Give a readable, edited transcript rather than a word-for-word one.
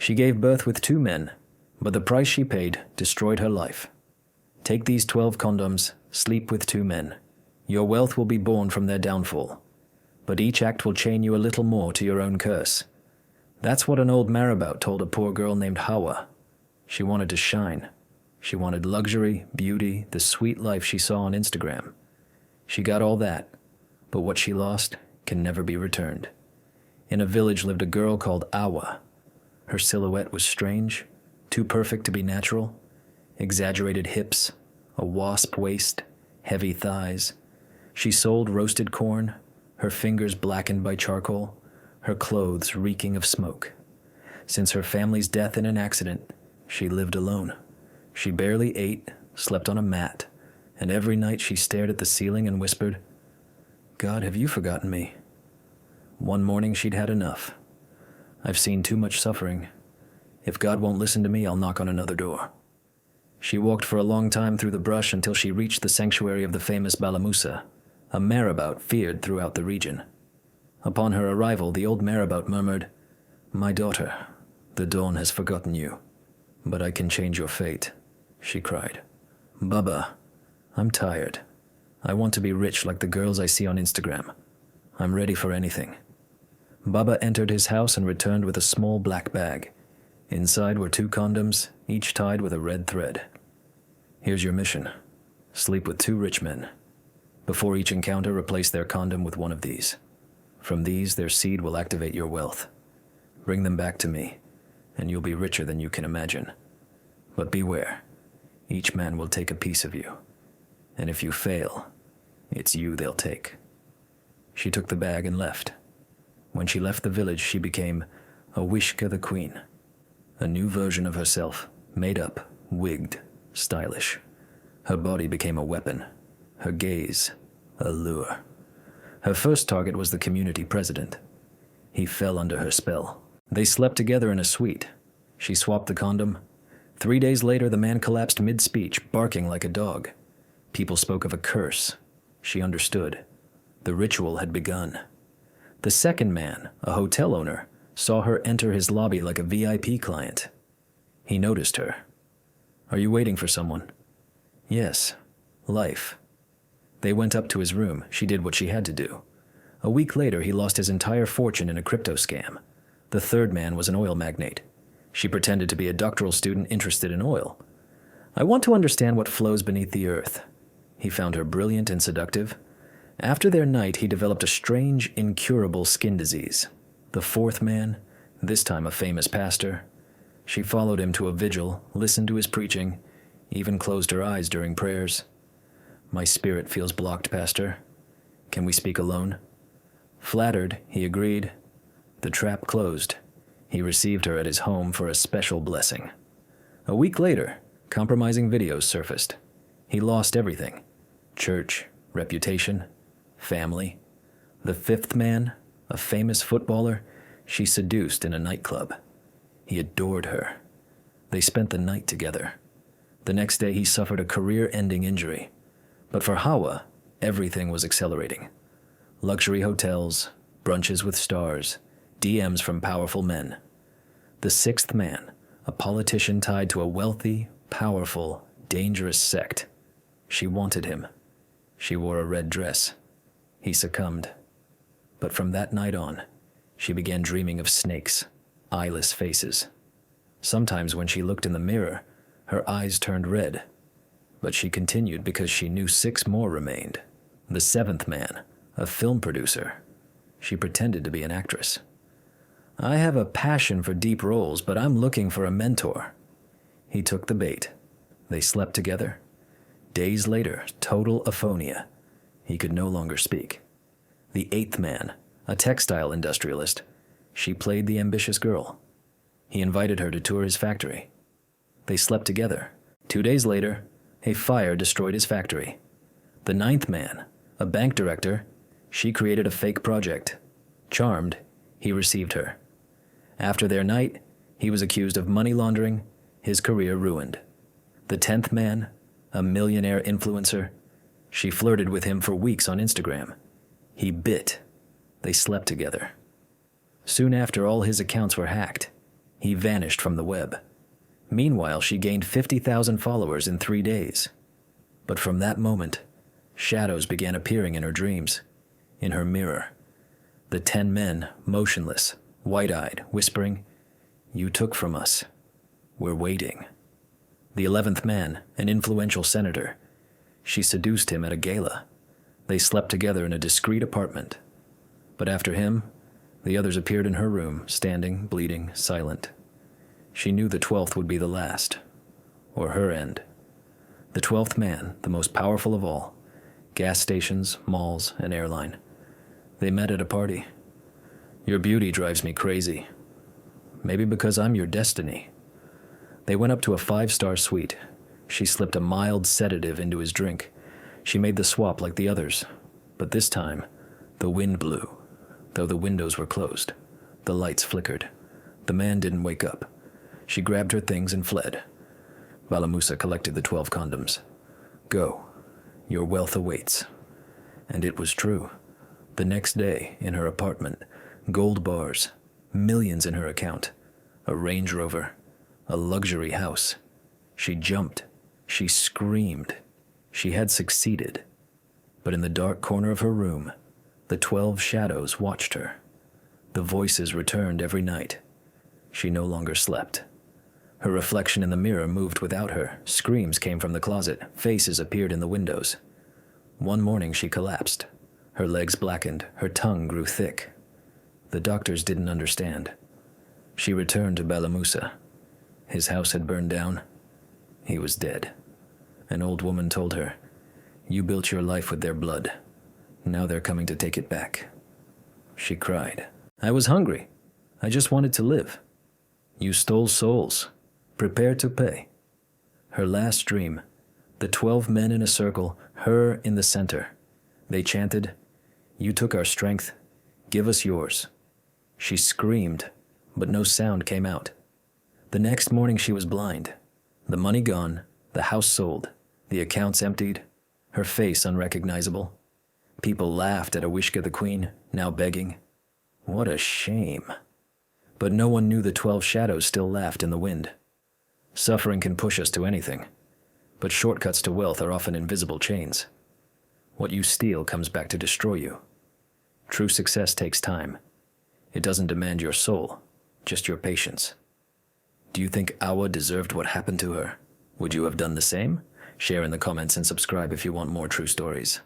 She gave birth with 2 men, but the price she paid destroyed her life. Take these 12 condoms, sleep with 2 men. Your wealth will be born from their downfall, but each act will chain you a little more to your own curse. That's what an old marabout told a poor girl named Hawa. She wanted to shine. She wanted luxury, beauty, the sweet life she saw on Instagram. She got all that, but what she lost can never be returned. In a village lived a girl called Awa. Her silhouette was strange, too perfect to be natural. Exaggerated hips, a wasp waist, heavy thighs. She sold roasted corn, her fingers blackened by charcoal, her clothes reeking of smoke. Since her family's death in an accident, she lived alone. She barely ate, slept on a mat, and every night she stared at the ceiling and whispered, "God, have you forgotten me?" One morning she'd had enough. "I've seen too much suffering. If God won't listen to me, I'll knock on another door." She walked for a long time through the brush until she reached the sanctuary of the famous Balamusa, a marabout feared throughout the region. Upon her arrival, the old marabout murmured, "My daughter, the dawn has forgotten you, but I can change your fate," she cried. "Baba, I'm tired. I want to be rich like the girls I see on Instagram. I'm ready for anything." Baba entered his house and returned with a small black bag. Inside were 2 condoms, each tied with a red thread. "Here's your mission. Sleep with 2 rich men. Before each encounter, replace their condom with one of these. From these, their seed will activate your wealth. Bring them back to me, and you'll be richer than you can imagine. But beware, each man will take a piece of you. And if you fail, it's you they'll take." She took the bag and left. When she left the village, she became a Wishka the Queen. A new version of herself, made up, wigged, stylish. Her body became a weapon, her gaze a lure. Her first target was the community president. He fell under her spell. They slept together in a suite. She swapped the condom. 3 days later, the man collapsed mid-speech, barking like a dog. People spoke of a curse. She understood. The ritual had begun. The second man, a hotel owner, saw her enter his lobby like a VIP client. He noticed her. "Are you waiting for someone?" "Yes. Life." They went up to his room. She did what she had to do. A week later, he lost his entire fortune in a crypto scam. The third man was an oil magnate. She pretended to be a doctoral student interested in oil. "I want to understand what flows beneath the earth." He found her brilliant and seductive. After their night, he developed a strange, incurable skin disease. The fourth man, this time a famous pastor. She followed him to a vigil, listened to his preaching, even closed her eyes during prayers. "My spirit feels blocked, Pastor. Can we speak alone?" Flattered, he agreed. The trap closed. He received her at his home for a special blessing. A week later, compromising videos surfaced. He lost everything: church, reputation, family. The fifth man, a famous footballer, she seduced in a nightclub. He adored her. They spent the night together. The next day, he suffered a career-ending injury. But for Hawa, everything was accelerating. Luxury hotels, brunches with stars, DMs from powerful men. The sixth man, a politician tied to a wealthy, powerful, dangerous sect. She wanted him. She wore a red dress. He succumbed. But from that night on, she began dreaming of snakes, eyeless faces. Sometimes when she looked in the mirror, her eyes turned red. But she continued because she knew 6 more remained. The seventh man, a film producer. She pretended to be an actress. "I have a passion for deep roles, but I'm looking for a mentor." He took the bait. They slept together. Days later, total aphonia. He could no longer speak. The eighth man, a textile industrialist. She played the ambitious girl. He invited her to tour his factory. They slept together. 2 days later, a fire destroyed his factory. The ninth man, a bank director, she created a fake project. Charmed, he received her. After their night, he was accused of money laundering, his career ruined. The 10th man, a millionaire influencer, she flirted with him for weeks on Instagram. He bit. They slept together. Soon after, all his accounts were hacked. He vanished from the web. Meanwhile, she gained 50,000 followers in 3 days. But from that moment, shadows began appearing in her dreams, in her mirror. The 10 men, motionless, wide-eyed, whispering, "You took from us. We're waiting." The 11th man, an influential senator. She seduced him at a gala. They slept together in a discreet apartment. But after him, the others appeared in her room, standing, bleeding, silent. She knew the 12th would be the last, or her end. The 12th man, the most powerful of all, gas stations, malls, and airline. They met at a party. "Your beauty drives me crazy. Maybe because I'm your destiny." They went up to a 5-star suite. She slipped a mild sedative into his drink. She made the swap like the others, but this time, the wind blew. Though the windows were closed, the lights flickered. The man didn't wake up. She grabbed her things and fled. Balamusa collected the 12 condoms. "Go. Your wealth awaits." And it was true. The next day, in her apartment, gold bars, millions in her account, a Range Rover, a luxury house. She jumped. She screamed. She had succeeded. But in the dark corner of her room, the 12 shadows watched her. The voices returned every night. She no longer slept. Her reflection in the mirror moved without her. Screams came from the closet. Faces appeared in the windows. One morning she collapsed. Her legs blackened. Her tongue grew thick. The doctors didn't understand. She returned to Balamusa. His house had burned down. He was dead. An old woman told her, "You built your life with their blood. Now they're coming to take it back." She cried. "I was hungry. I just wanted to live." "You stole souls. Prepare to pay." Her last dream, the 12 men in a circle, her in the center. They chanted, "You took our strength. Give us yours." She screamed, but no sound came out. The next morning she was blind. The money gone, the house sold, the accounts emptied, her face unrecognizable. People laughed at Awishka the Queen, now begging. What a shame. But no one knew the 12 shadows still laughed in the wind. Suffering can push us to anything, but shortcuts to wealth are often invisible chains. What you steal comes back to destroy you. True success takes time. It doesn't demand your soul, just your patience. Do you think Awa deserved what happened to her? Would you have done the same? Share in the comments and subscribe if you want more true stories.